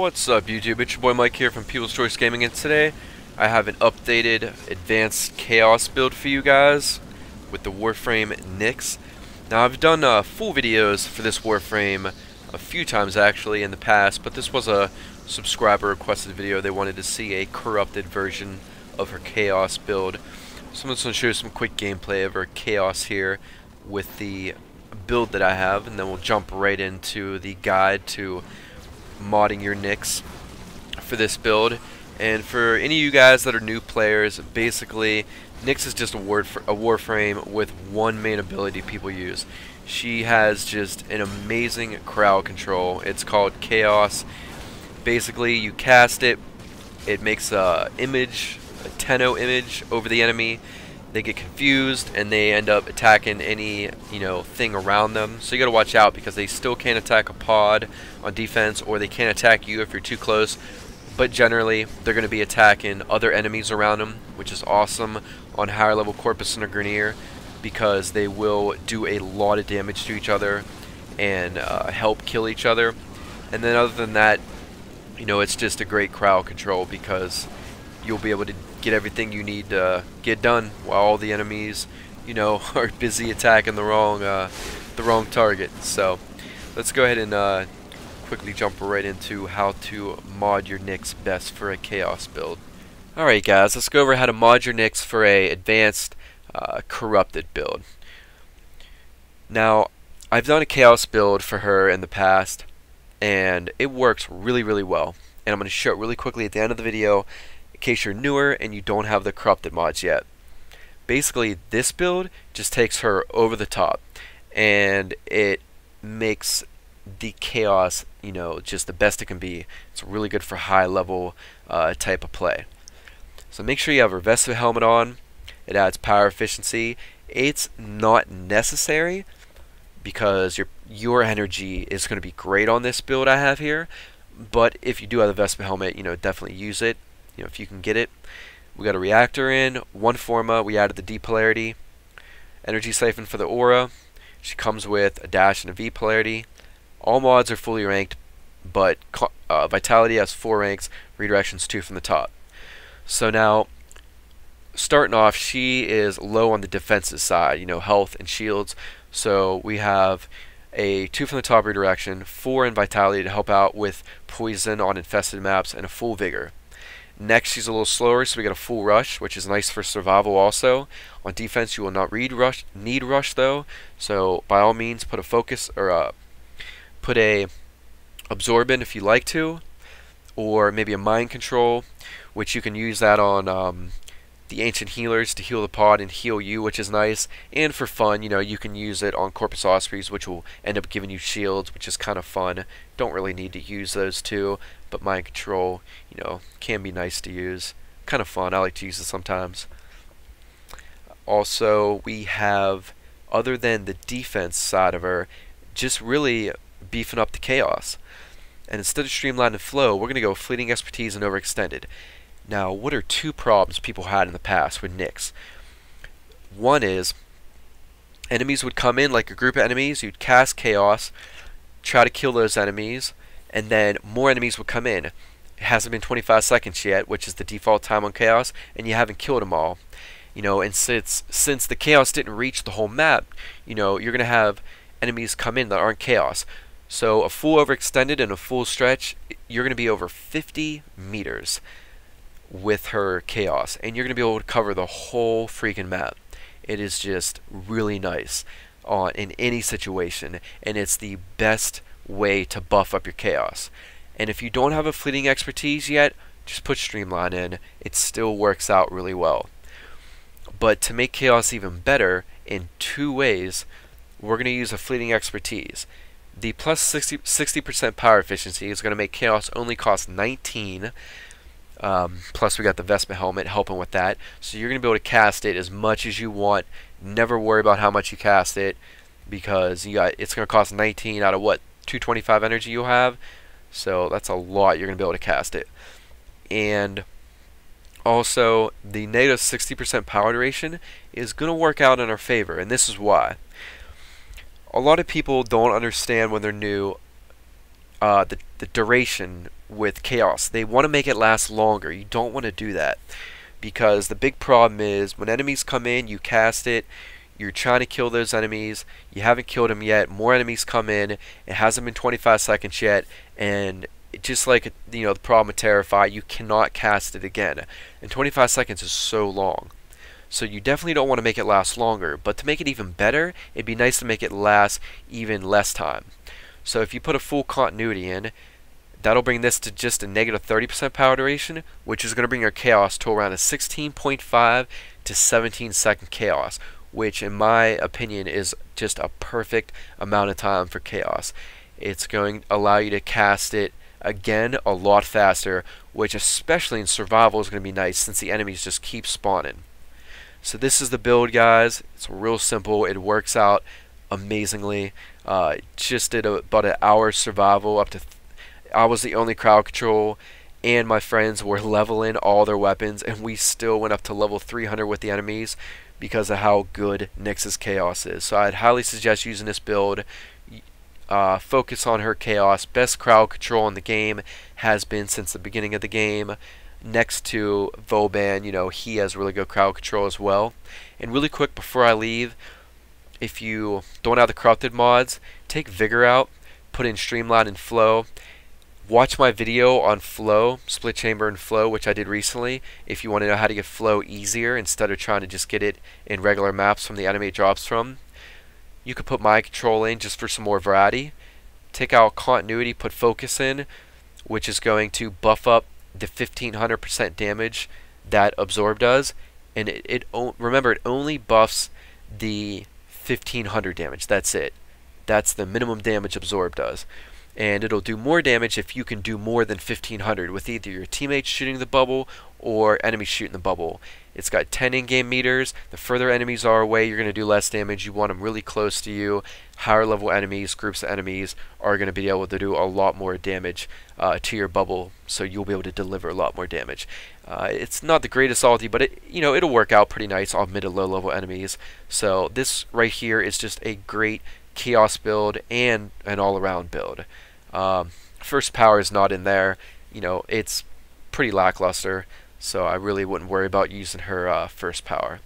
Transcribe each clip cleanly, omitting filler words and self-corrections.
What's up, YouTube? It's your boy Mike here from People's Choice Gaming, and today I have an updated advanced chaos build for you guys with the Warframe Nyx. Now, I've done full videos for this Warframe a few times actually in the past, but this was a subscriber requested video. They wanted to see a corrupted version of her chaos build. So I'm just going to show you some quick gameplay of her chaos here with the build that I have, and then we'll jump right into the guide to modding your Nyx for this build. And for any of you guys that are new players, basically Nyx is just a Warframe with one main ability people use. She has just an amazing crowd control. It's called Chaos. Basically, you cast it, it makes a image, a Tenno image over the enemy. They get confused and they end up attacking any thing around them. So you gotta watch out, because they still can't attack a pod on defense, or they can't attack you if you're too close. But generally, they're gonna be attacking other enemies around them, which is awesome on higher level Corpus and Grineer, because they will do a lot of damage to each other and help kill each other. And then other than that, it's just a great crowd control, because you'll be able to get everything you need to get done while all the enemies, are busy attacking the wrong target. So let's go ahead and quickly jump right into how to mod your Nyx best for a chaos build. Alright guys, let's go over how to mod your Nyx for a advanced corrupted build. Now, I've done a chaos build for her in the past, and it works really well. And I'm going to show it really quickly at the end of the video, in case you're newer and you don't have the corrupted mods yet. Basically, this build just takes her over the top, and it makes the chaos, just the best it can be. It's really good for high level type of play. So make sure you have her Vespa helmet on. It adds power efficiency. It's not necessary, because your energy is going to be great on this build I have here. But if you do have the Vespa helmet, definitely use it. If you can get it. We got a reactor in, one forma. We added the D polarity, energy siphon for the aura. She comes with a dash and a V polarity. All mods are fully ranked, but vitality has 4 ranks, redirections 2 from the top. So now, starting off, she is low on the defensive side, health and shields. So we have a 2 from the top redirection, 4 in vitality to help out with poison on infested maps, and a full vigor. Next, she's a little slower, so we got a full rush, which is nice for survival also. On defense, you will not need rush though, so by all means put a focus, or put a absorb in if you like to, or maybe a mind control, which you can use that on the ancient healers to heal the pod and heal you, which is nice. And for fun, you can use it on Corpus Ospreys, which will end up giving you shields, which is kind of fun. Don't really need to use those two, but mind control, can be nice to use. Kind of fun. I like to use it sometimes. Also, we have, other than the defense side of her, just really beefing up the chaos. And instead of streamline and flow, we're going to go fleeting expertise and overextended. Now, what are 2 problems people had in the past with Nyx? One is, enemies would come in, like a group of enemies, you'd cast chaos, try to kill those enemies, and then more enemies would come in. It hasn't been 25 seconds yet, which is the default time on chaos, and you haven't killed them all. And since the chaos didn't reach the whole map, you're going to have enemies come in that aren't chaos. So a full overextended and a full stretch, you're going to be over 50 meters with her chaos, and you're going to be able to cover the whole freaking map. It is just really nice in any situation, and it's the best way to buff up your chaos. And if you don't have a fleeting expertise yet, just put streamline in. It still works out really well. But to make chaos even better, in 2 ways, we're going to use a fleeting expertise. The plus 60% power efficiency is going to make chaos only cost 19. Plus we got the Vespa helmet helping with that, so you're going to be able to cast it as much as you want. Never worry about how much you cast it, because it's going to cost 19 out of what, 225 energy you'll have. So that's a lot you're going to be able to cast it. And also, the negative 60% power duration is going to work out in our favor, and this is why. A lot of people don't understand when they're new the duration with Chaos. They want to make it last longer. You don't want to do that, because the big problem is when enemies come in, you cast it, you're trying to kill those enemies, you haven't killed them yet, more enemies come in, it hasn't been 25 seconds yet, and just like the problem with Terrify, you cannot cast it again, and 25 seconds is so long. So you definitely don't want to make it last longer, but to make it even better, it'd be nice to make it last even less time. So if you put a full continuity in, that'll bring this to just a negative 30% power duration, which is going to bring your Chaos to around a 16.5 to 17 second Chaos, which in my opinion is just a perfect amount of time for Chaos. It's going to allow you to cast it again a lot faster, which especially in survival is going to be nice since the enemies just keep spawning. So this is the build, guys. It's real simple. It works out amazingly. Just did about an hour survival up to I was the only crowd control, and my friends were leveling all their weapons, and we still went up to level 300 with the enemies because of how good Nyx's Chaos is. So I'd highly suggest using this build. Focus on her Chaos. Best crowd control in the game, has been since the beginning of the game. Next to Vauban, he has really good crowd control as well. And really quick before I leave, if you don't have the corrupted mods, take Vigor out, put in Streamline and Flow. Watch my video on Flow, Split Chamber and Flow, which I did recently, if you want to know how to get Flow easier instead of trying to just get it in regular maps from the enemy it drops from. You could put Mind Control in just for some more variety. Take out Continuity, put Focus in, which is going to buff up the 1500% damage that Absorb does. And remember, it only buffs the 1500 damage. That's it. That's the minimum damage Absorb does. And it'll do more damage if you can do more than 1500 with either your teammates shooting the bubble or enemies shooting the bubble. It's got 10 in-game meters. The further enemies are away, you're going to do less damage. You want them really close to you. Higher level enemies, groups of enemies, are going to be able to do a lot more damage to your bubble, so you'll be able to deliver a lot more damage. It's not the greatest ulti, but it'll work out pretty nice on mid to low level enemies. So this right here is just a great Chaos build and an all-around build. First power is not in there. It's pretty lackluster, so I really wouldn't worry about using her first power.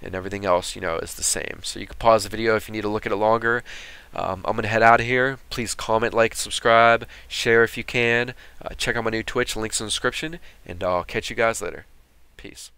And everything else, is the same. So you can pause the video if you need to look at it longer. I'm going to head out of here. Please comment, like, subscribe, share if you can. Check out my new Twitch, links in the description, and I'll catch you guys later. Peace.